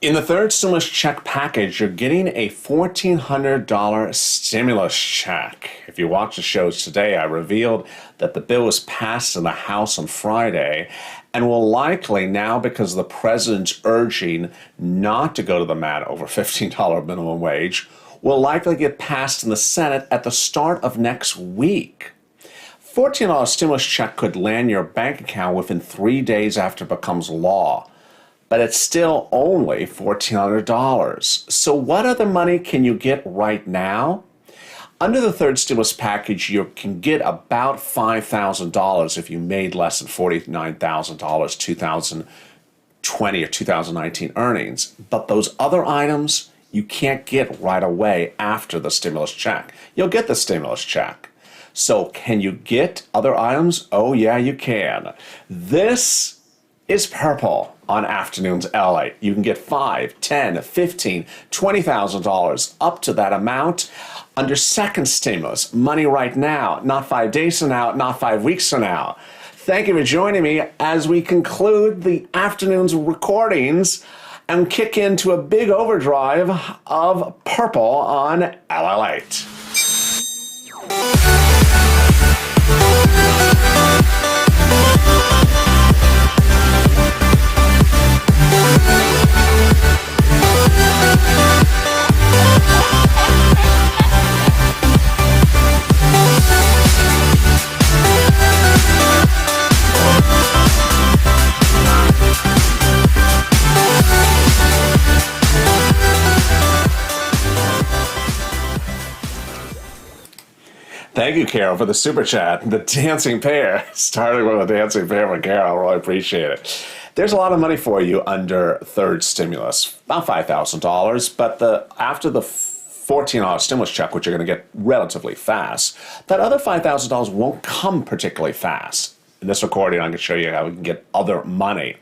In the third stimulus check package, you're getting a $1,400 stimulus check. If you watch the shows today, I revealed that the bill was passed in the House on Friday and will likely now, because of the president's urging not to go to the mat over $15 minimum wage, will likely get passed in the Senate at the start of next week. $14 stimulus check could land your bank account within 3 days after it becomes law. But it's still only $1,400. So what other money can you get right now? Under the third stimulus package, you can get about $5,000 if you made less than $49,000 2020 or 2019 earnings. But those other items you can't get right away after the stimulus check. You'll get the stimulus check. So can you get other items? Oh yeah, you can. This is purple on Afternoons LA. You can get $5, $10, $15, $20,000 up to that amount under second stimulus. Money right now, not 5 days from now, not 5 weeks from now. Thank you for joining me as we conclude the afternoon's recordings and kick into a big overdrive of purple on LA8. Thank you, Carol, for the super chat. The dancing pair, starting with a dancing pair with Carol. I really appreciate it. There's a lot of money for you under third stimulus, about $5,000. But after the $14 stimulus check, which you're going to get relatively fast, that other $5,000 won't come particularly fast. In this recording, I'm going to show you how we can get other money.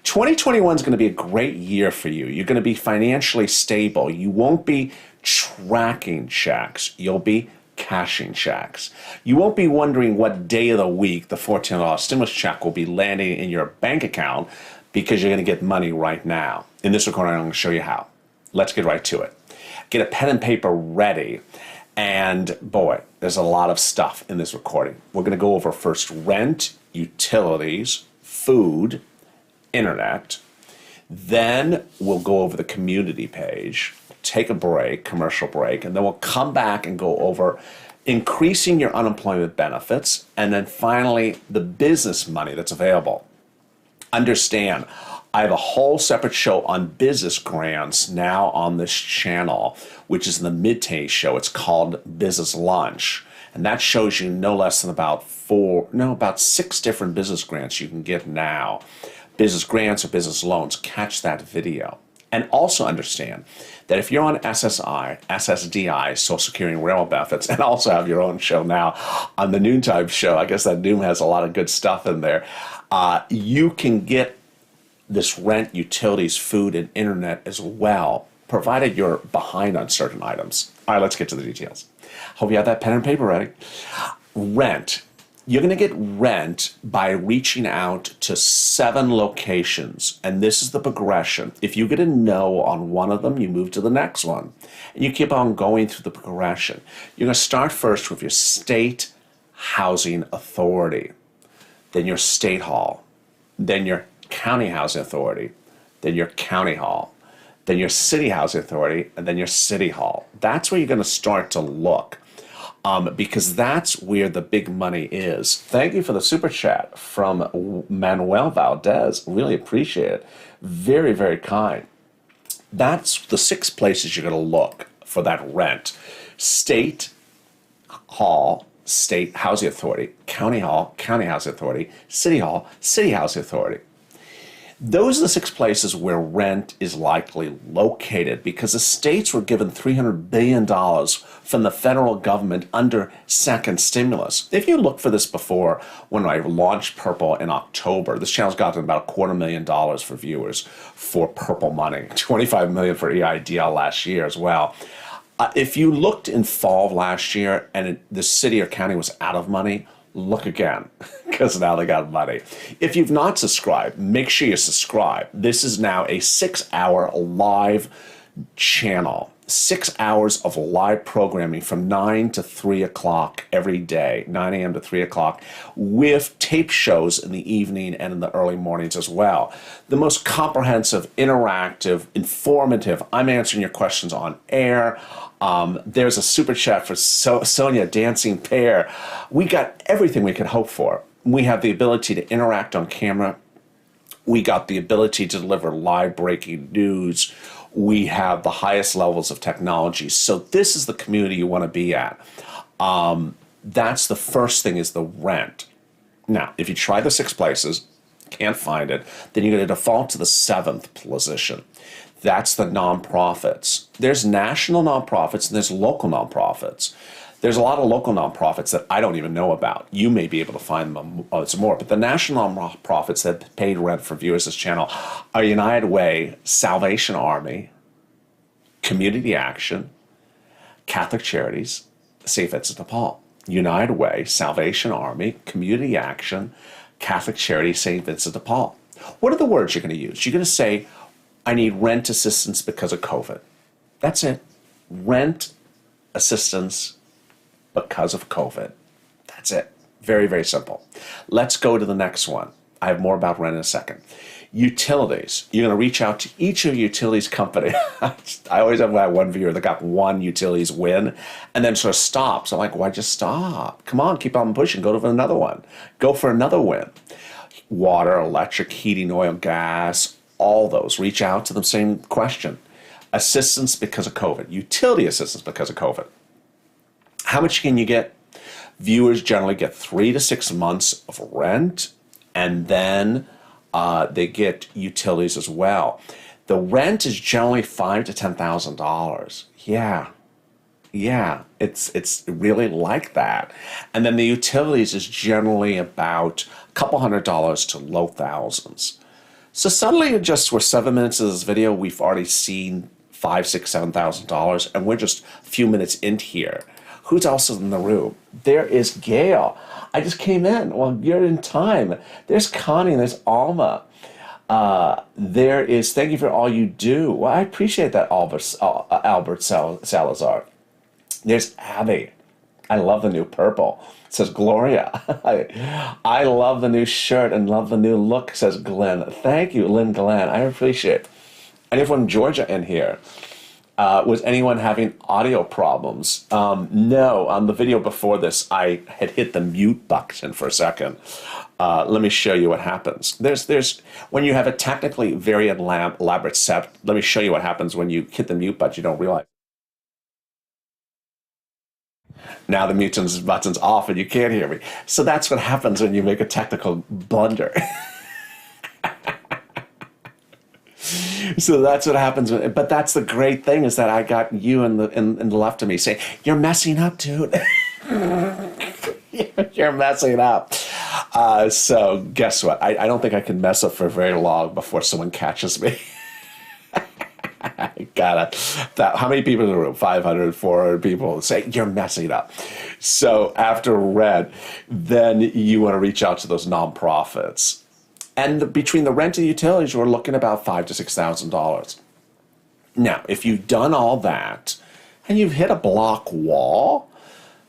2021 is going to be a great year for you. You're going to be financially stable. You won't be tracking checks. You'll be cashing checks. You won't be wondering what day of the week the $14 stimulus check will be landing in your bank account because you're going to get money right now. In this recording, I'm going to show you how. Let's get right to it. Get a pen and paper ready. And boy, there's a lot of stuff in this recording. We're going to go over first rent, utilities, food, internet. Then we'll go over the community page, take a break, commercial break, and then we'll come back and go over increasing your unemployment benefits, and then finally the business money that's available. Understand, I have a whole separate show on business grants now on this channel, which is in the midday show. It's called Business Lunch. And that shows you no less than about 6 different business grants you can get now. Business grants or business loans. Catch that video. And also understand that if you're on SSI, SSDI, Social Security and Railroad benefits, and also have your own show now on the noontime show, I guess that noon has a lot of good stuff in there, you can get this rent, utilities, food, and internet as well, provided you're behind on certain items. All right, let's get to the details. Hope you have that pen and paper ready. Rent. You're going to get rent by reaching out to 7 locations, and this is the progression. If you get a no on one of them, you move to the next one, and you keep on going through the progression. You're going to start first with your state housing authority, then your state hall, then your county housing authority, then your county hall, then your city housing authority, and then your city hall. That's where you're going to start to look. Because that's where the big money is. Thank you for the super chat from Manuel Valdez. Really appreciate it. Very, very kind. That's the 6 places you're going to look for that rent. State hall, state housing authority. County hall, county housing authority. City hall, city housing authority. Those are the 6 places where rent is likely located because the states were given $300 billion from the federal government under second stimulus. If you look for this before, when I launched Purple in October, this channel's gotten about $250,000 for viewers for Purple money, $25 million for EIDL last year as well. If you looked in fall of last year and the city or county was out of money, look again, because now they got money. If you've not subscribed, make sure you subscribe. This is now a 6-hour live channel. 6 hours of live programming from 9 to 3 o'clock every day, 9 a.m. to 3 o'clock, with tape shows in the evening and in the early mornings as well. The most comprehensive, interactive, informative. I'm answering your questions on air. There's a super chat for Sonia, Dancing Pear. We got everything we could hope for. We have the ability to interact on camera. We got the ability to deliver live breaking news. We have the highest levels of technology. So this is the community you want to be at. That's the first thing, is the rent. Now, if you try the 6 places, can't find it, then you're going to default to the 7th position. That's the nonprofits. There's national nonprofits and there's local nonprofits. There's a lot of local nonprofits that I don't even know about. You may be able to find them some more. But the national nonprofits that paid rent for viewers of this channel are United Way, Salvation Army, Community Action, Catholic Charities, St. Vincent de Paul. United Way, Salvation Army, Community Action, Catholic Charities, St. Vincent de Paul. What are the words you're going to use? You're going to say, I need rent assistance because of COVID. That's it. Rent assistance because of COVID. That's it. Very, very simple. Let's go to the next one. I have more about rent in a second. Utilities. You're going to reach out to each of your utilities company. I always have that one viewer that got one utilities win and then sort of stops. I'm like, why just stop? Come on, keep on pushing. Go for another one. Go for another win. Water, electric, heating, oil, gas, all those. Reach out to them, same question. Assistance because of COVID. Utility assistance because of COVID. How much can you get? Viewers generally get 3 to 6 months of rent, and then they get utilities as well. The rent is generally $5,000 to $10,000. Yeah, it's really like that. And then the utilities is generally about a couple $100s to low thousands. So suddenly, just we're 7 minutes of this video, we've already seen $5,000, $6,000, $7,000, and we're just a few minutes in here. Who's also in the room? There is Gail. I just came in. Well, you're in time. There's Connie and there's Alma. There is, thank you for all you do. Well, I appreciate that, Albert Salazar. There's Abby. I love the new purple. It says Gloria. I love the new shirt and love the new look, says Glenn. Thank you, Lynn Glenn. I appreciate it. Anyone from Georgia in here? Was anyone having audio problems? No, on the video before this, I had hit the mute button for a second. Let me show you what happens. There's when you have a technically very elaborate set, let me show you what happens when you hit the mute button, you don't realize. Now the mute button's off and you can't hear me. So that's what happens when you make a technical blunder. So that's what happens. But that's the great thing, is that I got you in the left of me saying, you're messing up, dude. You're messing up. So guess what? I don't think I can mess up for very long before someone catches me. How many people in the room? 500, 400 people say, you're messing up. So after rent, then you want to reach out to those nonprofits. And between the rent and utilities, we're looking about $5,000 to $6,000. Now, if you've done all that and you've hit a block wall,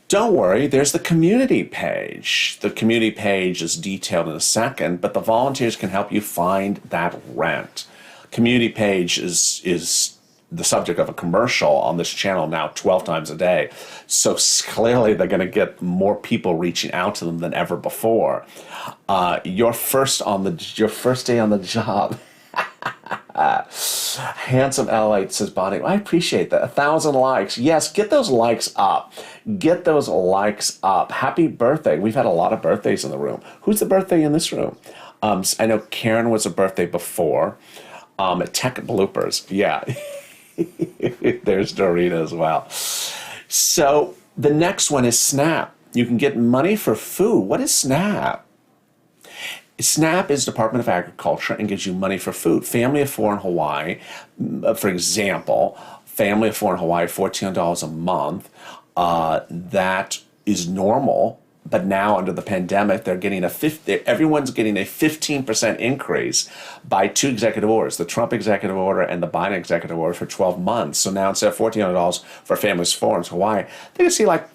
don't worry, there's the community page. The community page is detailed in a second, but the volunteers can help you find that rent. Community page is the subject of a commercial on this channel now 12 times a day. So clearly they're going to get more people reaching out to them than ever before. Your first day on the job. Handsome L8 says, Bonnie, I appreciate that. 1,000 likes. Yes, get those likes up. Get those likes up. Happy birthday. We've had a lot of birthdays in the room. Who's the birthday in this room? I know Karen was a birthday before. Tech bloopers. Yeah. There's Dorita as well. So the next one is SNAP. You can get money for food. What is SNAP? SNAP is Department of Agriculture and gives you money for food. Family of 4 in Hawaii, for example, family of 4 in Hawaii, $14 a month. That is normal But now under the pandemic, everyone's getting a 15% increase by two executive orders, the Trump executive order and the Biden executive order for 12 months. So now instead of $1,400 for families 4 in Hawaii, they can see like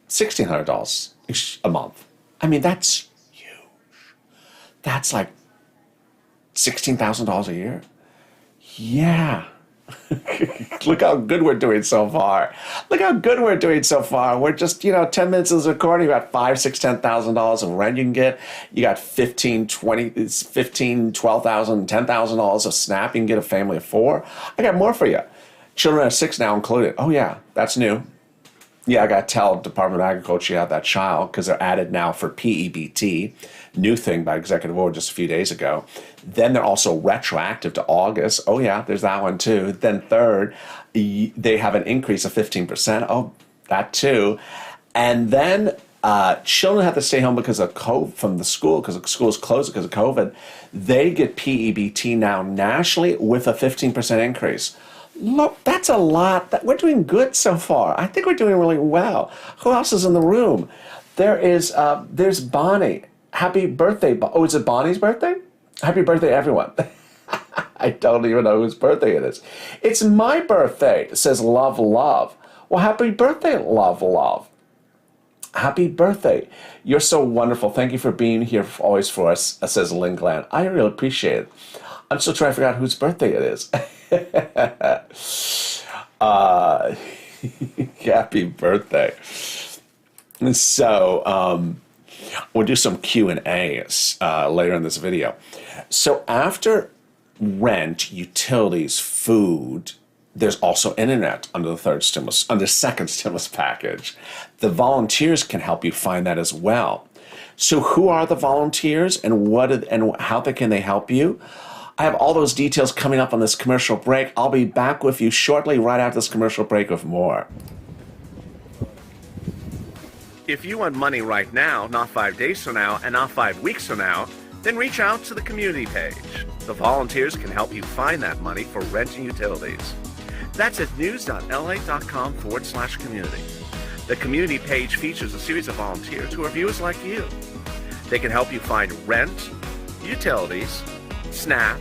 $1,600 a month. I mean, that's huge. That's like $16,000 a year. Yeah. Look how good we're doing so far. Look how good we're doing so far. We're just, 10 minutes of recording, you got $5,000, $6,000, $10,000 of rent you can get. You got $12,000, $10,000 of SNAP. You can get a family of 4. I got more for you. Children of 6 now included. Oh yeah, that's new. Yeah, I got to tell Department of Agriculture you have that child because they're added now for PEBT, new thing by executive order just a few days ago. Then they're also retroactive to August. Oh yeah, there's that one too. Then third, they have an increase of 15%. Oh, that too. And then children have to stay home because of COVID from the school because the school is closed because of COVID. They get PEBT now nationally with a 15% increase. Look, that's a lot. We're doing good so far. I think we're doing really well. Who else is in the room? There's Bonnie. Happy birthday. Oh, is it Bonnie's birthday? Happy birthday, everyone. I don't even know whose birthday it is. It's my birthday. It says love, love. Well, happy birthday, love, love. Happy birthday. You're so wonderful. Thank you for being here always for us, says Lynn Glenn. I really appreciate it. I'm still trying to figure out whose birthday it is. Happy birthday. So we'll do some Q&As later in this video. So after rent, utilities, food, there's also internet under the second stimulus package. The volunteers can help you find that as well. So who are the volunteers and how can they help you? I have all those details coming up on this commercial break. I'll be back with you shortly, right after this commercial break with more. If you want money right now, not 5 days from now, and not 5 weeks from now, then reach out to the community page. The volunteers can help you find that money for rent and utilities. That's at news.la.com/community. The community page features a series of volunteers who are viewers like you. They can help you find rent, utilities, SNAP,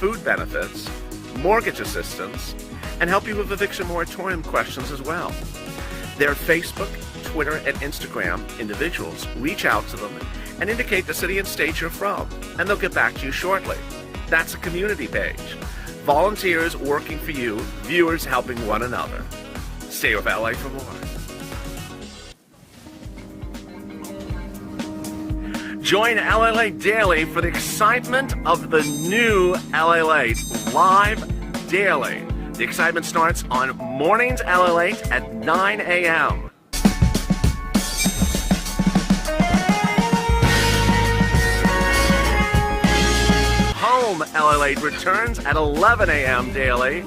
food benefits, mortgage assistance, and help you with eviction moratorium questions as well. Their Facebook, Twitter, and Instagram individuals reach out to them and indicate the city and state you're from, and they'll get back to you shortly. That's a community page. Volunteers working for you, viewers helping one another. Stay with LA for more. Join LA Late Daily for the excitement of the new LA Late live daily. The excitement starts on Mornings LA at 9 a.m. Home LA returns at 11 a.m. daily.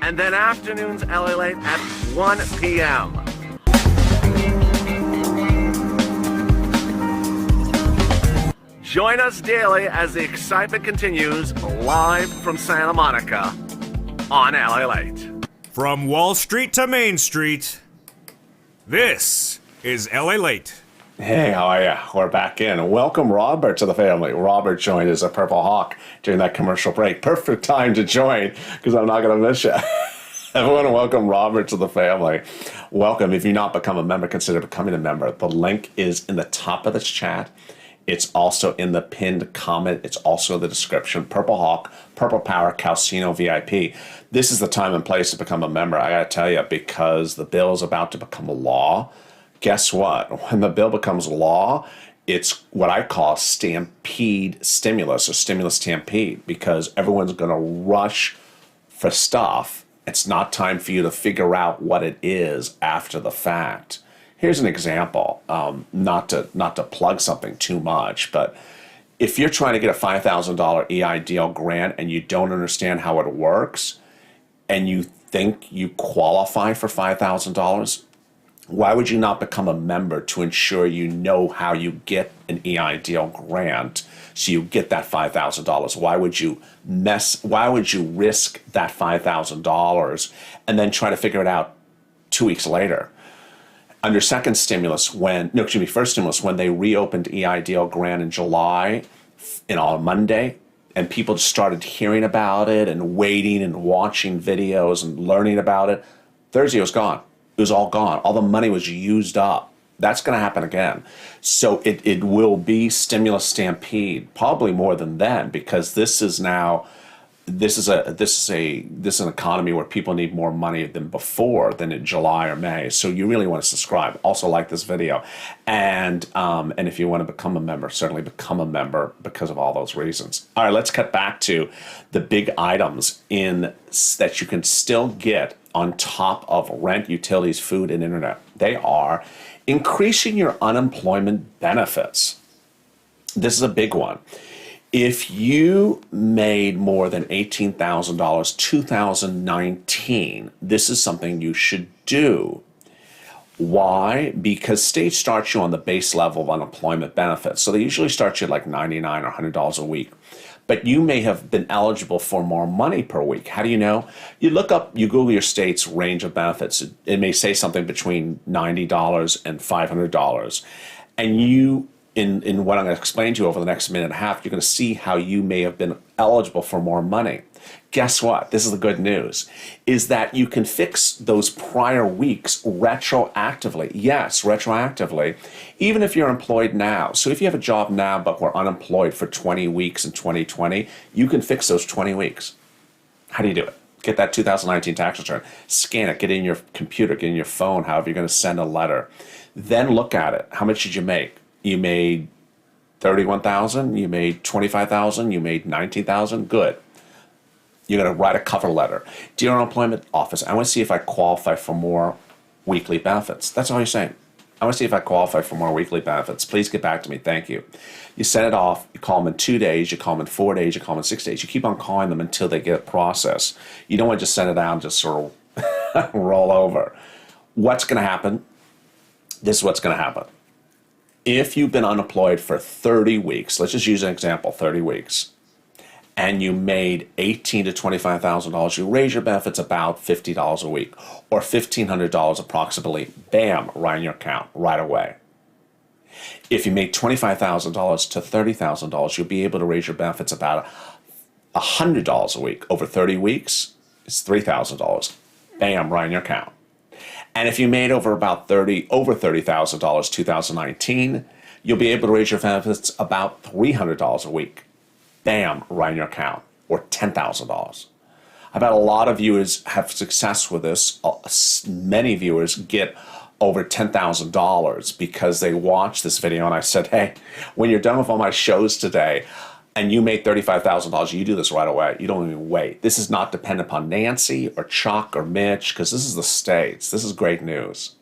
And then afternoons LA at 1 p.m. Join us daily as the excitement continues live from Santa Monica on LA Late. From Wall Street to Main Street, this is LA Late. Hey, how are you? We're back in. Welcome Robert to the family. Robert joined as a Purple Hawk during that commercial break. Perfect time to join because I'm not going to miss you. I want to welcome Robert to the family. Welcome. If you've not become a member, consider becoming a member. The link is in the top of this chat. It's also in the pinned comment. It's also in the description. Purple Hawk, Purple Power, Calcino VIP. This is the time and place to become a member. I got to tell you, because the bill is about to become a law. Guess what? When the bill becomes law, it's what I call stampede stimulus or stimulus stampede, because everyone's going to rush for stuff. It's not time for you to figure out what it is after the fact. Here's an example, not to plug something too much, but if you're trying to get a $5,000 EIDL grant and you don't understand how it works and you think you qualify for $5,000, why would you not become a member to ensure you know how you get an EIDL grant So you get that $5,000. Why would you risk that $5,000 and then try to figure it out 2 weeks later? Under second stimulus, first stimulus, when they reopened EIDL grant in July, on Monday, and people just started hearing about it and waiting and watching videos and learning about it, Thursday it was gone. It was all gone. All the money was used up. That's going to happen again. So it will be stimulus stampede, probably more than then, because this is an economy where people need more money than before, than in July or May. So you really want to subscribe. Also like this video, and if you want to become a member, certainly become a member because of all those reasons. All right, let's cut back to the big items that you can still get on top of rent, utilities, food, and internet. They are increasing your unemployment benefits. This is a big one. If you made more than $18,000 2019, this is something you should do. Why? Because states start you on the base level of unemployment benefits. So they usually start you at like $99 or $100 a week. But you may have been eligible for more money per week. How do you know? You Google your state's range of benefits. It may say something between $90 and $500. And in what I'm going to explain to you over the next minute and a half, you're going to see how you may have been eligible for more money. Guess what? This is the good news, is that you can fix those prior weeks retroactively. Yes, retroactively, even if you're employed now. So if you have a job now but were unemployed for 20 weeks in 2020, you can fix those 20 weeks. How do you do it? Get that 2019 tax return, scan it, get it in your computer, get it in your phone, however you're going to send a letter. Then look at it. How much did you make? You made $31,000, you made $25,000, you made $19,000, good. You're going to write a cover letter. Dear Unemployment Office, I want to see if I qualify for more weekly benefits. That's all you're saying. I want to see if I qualify for more weekly benefits. Please get back to me. Thank you. You send it off. You call them in 2 days. You call them in 4 days. You call them in 6 days. You keep on calling them until they get it processed. You don't want to just send it out and just sort of roll over. What's going to happen? This is what's going to happen. If you've been unemployed for 30 weeks, let's just use an example, 30 weeks, and you made $18,000 to $25,000, you raise your benefits about $50 a week, or $1,500 approximately, bam, right in your account, right away. If you make $25,000 to $30,000, you'll be able to raise your benefits about $100 a week. Over 30 weeks, it's $3,000, bam, right in your account. And if you made over $30,000 2019, you'll be able to raise your benefits about $300 a week. Bam, right in your account, or $10,000. I bet a lot of viewers have success with this. Many viewers get over $10,000 because they watched this video and I said, hey, when you're done with all my shows today and you made $35,000, you do this right away. You don't even wait. This is not dependent upon Nancy or Chuck or Mitch, because this is the States. This is great news.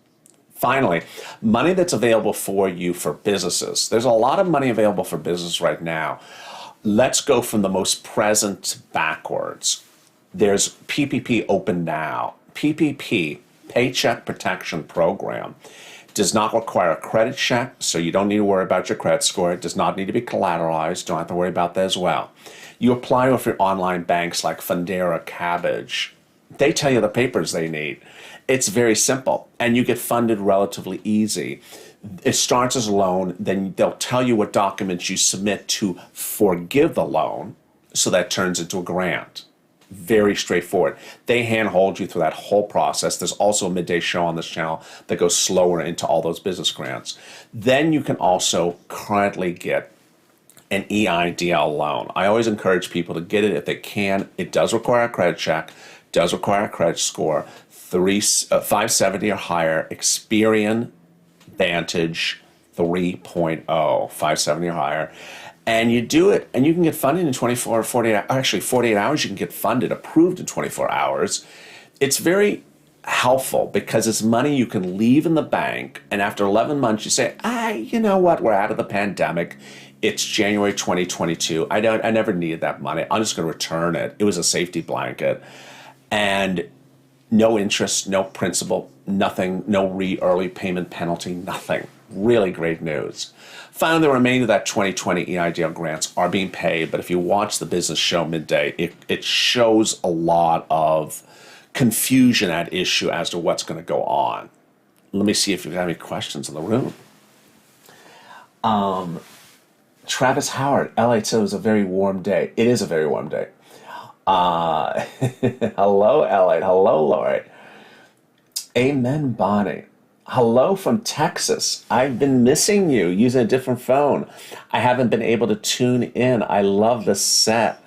Finally, money that's available for you for businesses. There's a lot of money available for business right now. Let's go from the most present backwards. There's PPP Open Now. PPP, Paycheck Protection Program, does not require a credit check, so you don't need to worry about your credit score. It does not need to be collateralized. Don't have to worry about that as well. You apply with your online banks like Fundera, Cabbage. They tell you the papers they need. It's very simple, and you get funded relatively easy. It starts as a loan, then they'll tell you what documents you submit to forgive the loan, so that turns into a grant. Very straightforward. They handhold you through that whole process. There's also a midday show on this channel that goes slower into all those business grants. Then you can also currently get an EIDL loan. I always encourage people to get it if they can. It does require a credit check, does require a credit score, 570 or higher, Experian, Vantage 3.0, 570 or higher. And you do it, and you can get funded in 24 or 48, actually 48 hours, you can get funded, approved in 24 hours. It's very helpful because it's money you can leave in the bank, and after 11 months you say, you know what, we're out of the pandemic. It's January 2022. I never needed that money. I'm just going to return it. It was a safety blanket. And no interest, no principal, nothing, no early payment penalty, nothing. Really great news. Finally, the remainder of that 2020 EIDL grants are being paid, but if you watch the business show midday, it shows a lot of confusion at issue as to what's going to go on. Let me see if you've got any questions in the room. Travis Howard, LA said it was a very warm day. It is a very warm day. Hello, LA. Hello, Lori. Amen, Bonnie. Hello from Texas. I've been missing you using a different phone. I haven't been able to tune in. I love the set.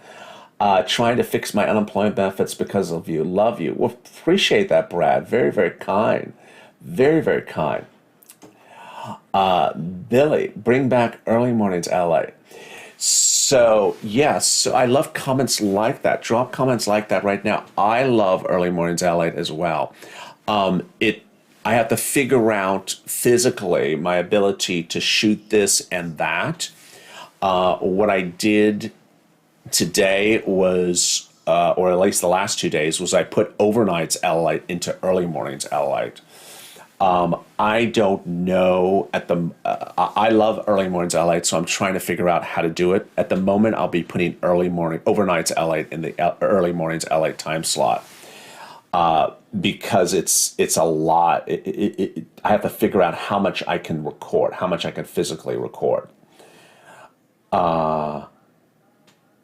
Trying to fix my unemployment benefits because of you. Love you. Well, appreciate that, Brad. Very, very kind. Very, very kind. Billy, bring back early mornings, LA. So, yes, so I love comments like that. Drop comments like that right now. I love early mornings, LA as well. I have to figure out physically my ability to shoot this and that. What I did today was, or at least the last 2 days, was I put overnights LA into early mornings LA. I don't know I love early mornings LA, so I'm trying to figure out how to do it. At the moment, I'll be putting overnights LA in the early mornings LA time slot. Because it's a lot. I have to figure out how much I can record, how much I can physically record.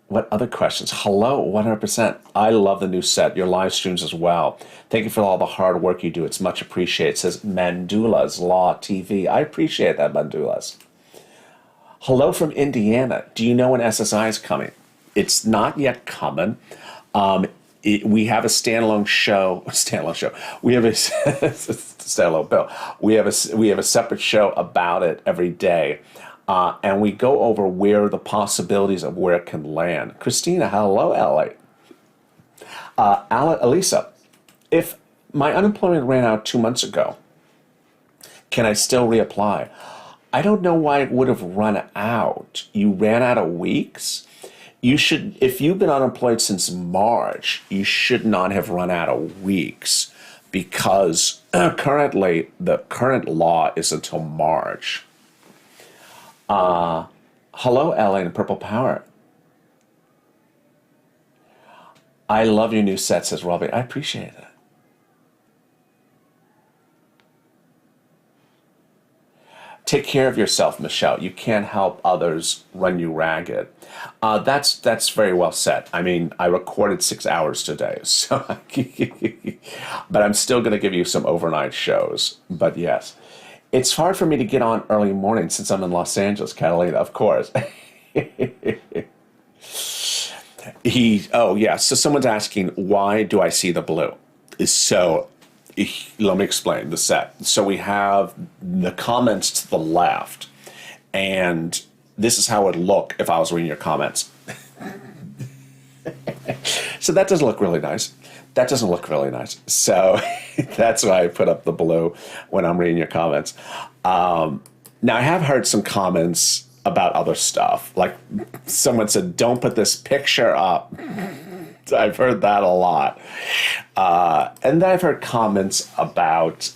What other questions? Hello, 100%. I love the new set, your live streams as well. Thank you for all the hard work you do. It's much appreciated. It says Mandula's Law TV. I appreciate that, Mandula's. Hello from Indiana. Do you know when SSI is coming? It's not yet coming. We have a standalone show. We have a standalone bill. We have a separate show about it every day. And we go over where the possibilities of where it can land. Christina, hello, LA. Elisa, if my unemployment ran out 2 months ago, can I still reapply? I don't know why it would have run out. You ran out of weeks? You should, if you've been unemployed since March, you should not have run out of weeks because currently the current law is until March. Hello, LA and Purple Power. I love your new set, says Robbie. I appreciate it. Take care of yourself, Michelle. You can't help others run you ragged. That's very well said. I mean, I recorded 6 hours today, so but I'm still going to give you some overnight shows. But yes. It's hard for me to get on early morning since I'm in Los Angeles, Catalina, of course. So someone's asking, why do I see the blue? So let me explain the set. So we have the comments to the left, and this is how it would look if I was reading your comments. So that doesn't look really nice. That doesn't look really nice. So that's why I put up the blue when I'm reading your comments. Now, I have heard some comments about other stuff. Like someone said, don't put this picture up. I've heard that a lot. And then I've heard comments about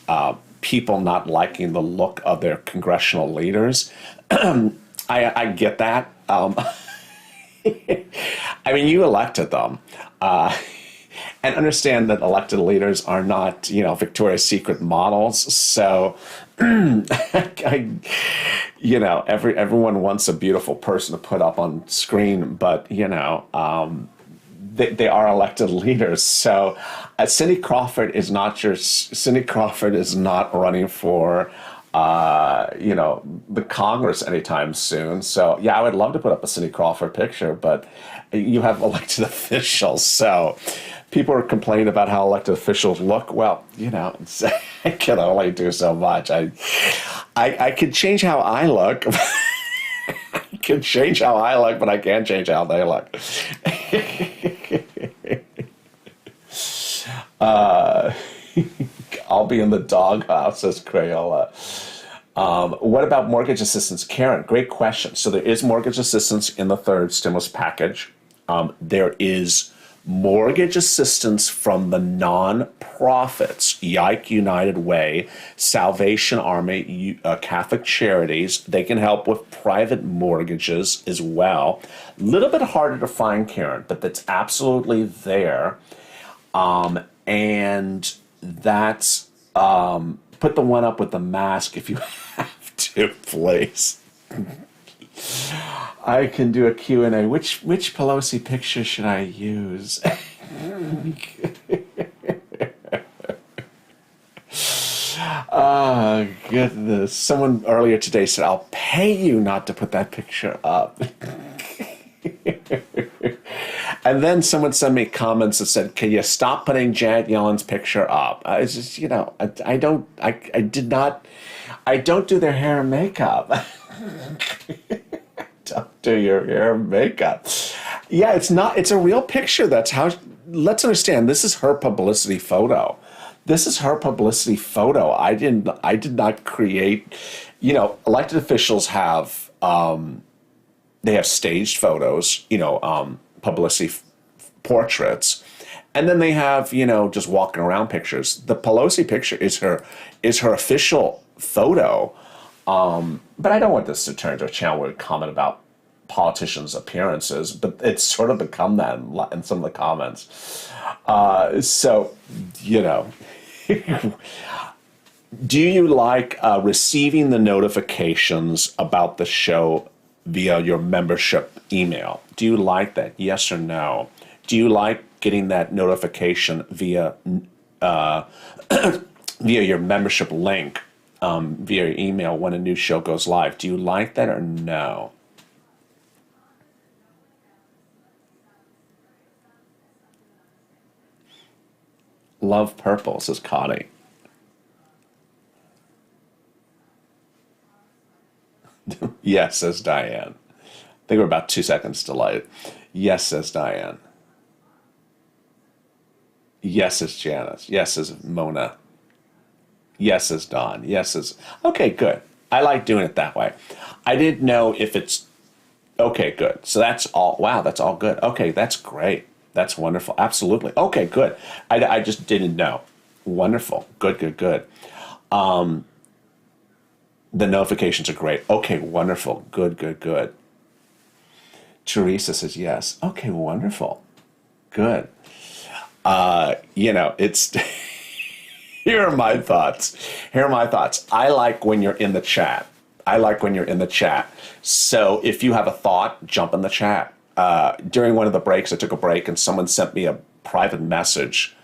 people not liking the look of their congressional leaders. I get that. I mean, you elected them. And understand that elected leaders are not, Victoria's Secret models. So, everyone wants a beautiful person to put up on screen, but, they are elected leaders. So, Cindy Crawford is not running for, the Congress anytime soon. So, yeah, I would love to put up a Cindy Crawford picture, but you have elected officials. So, people are complaining about how elected officials look. Well, I can only do so much. I can change how I look. I can change how I look, but I can't change how they look. I'll be in the doghouse, says Crayola. What about mortgage assistance? Karen, great question. So there is mortgage assistance in the third stimulus package. There is mortgage assistance from the non-profits, Yike United Way, Salvation Army, Catholic Charities. They can help with private mortgages as well. A little bit harder to find, Karen, but that's absolutely there. And that's, put the one up with the mask if you have to, please. I can do a Q&A. Which Pelosi picture should I use? Oh, goodness. Someone earlier today said, I'll pay you not to put that picture up. And then someone sent me comments that said, can you stop putting Janet Yellen's picture up? I just, I don't do their hair and makeup. Don't do your hair and makeup. Yeah, it's a real picture. That's how, let's understand, this is her publicity photo. This is her publicity photo. I did not create, elected officials have, they have staged photos, publicity portraits, and then they have, just walking around pictures. The Pelosi picture is her official photo. But I don't want this to turn into a channel where we comment about politicians' appearances, but it's sort of become that in some of the comments. Do you like receiving the notifications about the show via your membership email? Do you like that? Yes or no? Do you like getting that notification via your membership link via email when a new show goes live? Do you like that or no? Love purple, says Connie. Yes, says Diane. I think we're about 2 seconds delayed. Yes, says Diane. Yes, says Janice. Yes, says Mona. Yes, says Don. Yes, says... Okay, good. I like doing it that way. I didn't know if it's... Okay, good. So that's all... Wow, that's all good. Okay, that's great. That's wonderful. Absolutely. Okay, good. I just didn't know. Wonderful. Good, good, good. The notifications are great. Okay, wonderful. Good, good, good. Teresa says yes. Okay, wonderful. Good. It's... Here are my thoughts. I like when you're in the chat. So if you have a thought, jump in the chat. During one of the breaks, I took a break and someone sent me a private message.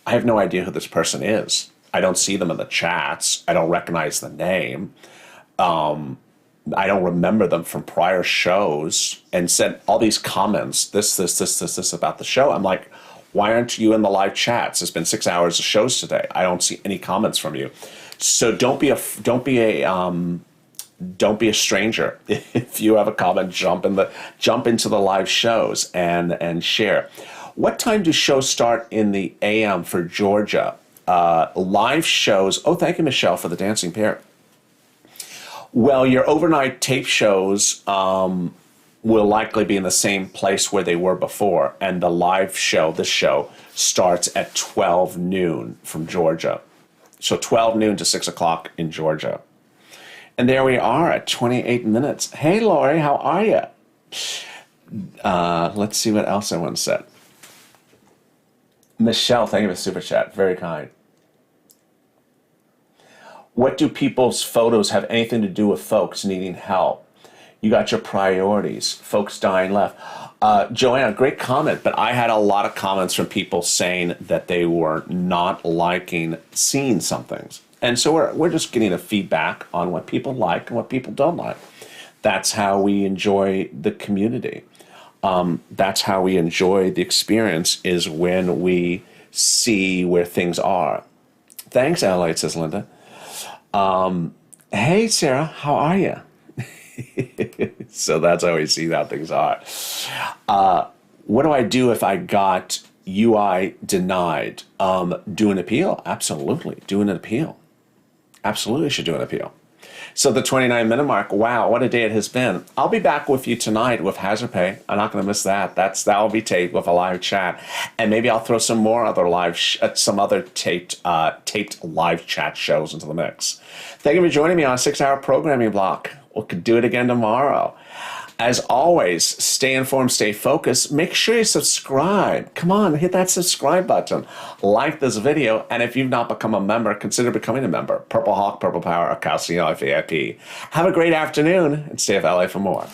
I have no idea who this person is. I don't see them in the chats. I don't recognize the name. I don't remember them from prior shows, and sent all these comments, this about the show. I'm like, why aren't you in the live chats? It's been 6 hours of shows today. I don't see any comments from you. So don't be a stranger. If you have a comment, jump into the live shows and share. What time do shows start in the AM for Georgia? Live shows. Oh, thank you, Michelle, for the dancing pair. Well, your overnight tape shows will likely be in the same place where they were before, and the live show, this show, starts at 12 noon from Georgia. So 12 noon to 6 o'clock in Georgia. And there we are at 28 minutes. Hey, Lori, how are you? Let's see what else everyone said. Michelle, thank you for the super chat. Very kind. What do people's photos have anything to do with folks needing help? You got your priorities. Folks dying left. Joanna, great comment, but I had a lot of comments from people saying that they were not liking seeing some things. And so we're just getting a feedback on what people like and what people don't like. That's how we enjoy the community. That's how we enjoy the experience, is when we see where things are. Thanks, Adelaide, says Linda. Hey, Sarah, how are you? So that's how we see how things are. What do I do if I got UI denied? Do an appeal. Absolutely. Do an appeal. Absolutely should do an appeal. So the 29-minute mark, wow, what a day it has been. I'll be back with you tonight with Hazard Pay. I'm not going to miss that. That'll be taped with a live chat. And maybe I'll throw some more other some other taped live chat shows into the mix. Thank you for joining me on a 6-hour programming block. We could do it again tomorrow. As always, stay informed, stay focused. Make sure you subscribe. Come on, hit that subscribe button. Like this video, and if you've not become a member, consider becoming a member. Purple Hawk, Purple Power, or Calcium VIP. Have a great afternoon, and stay with LA for more.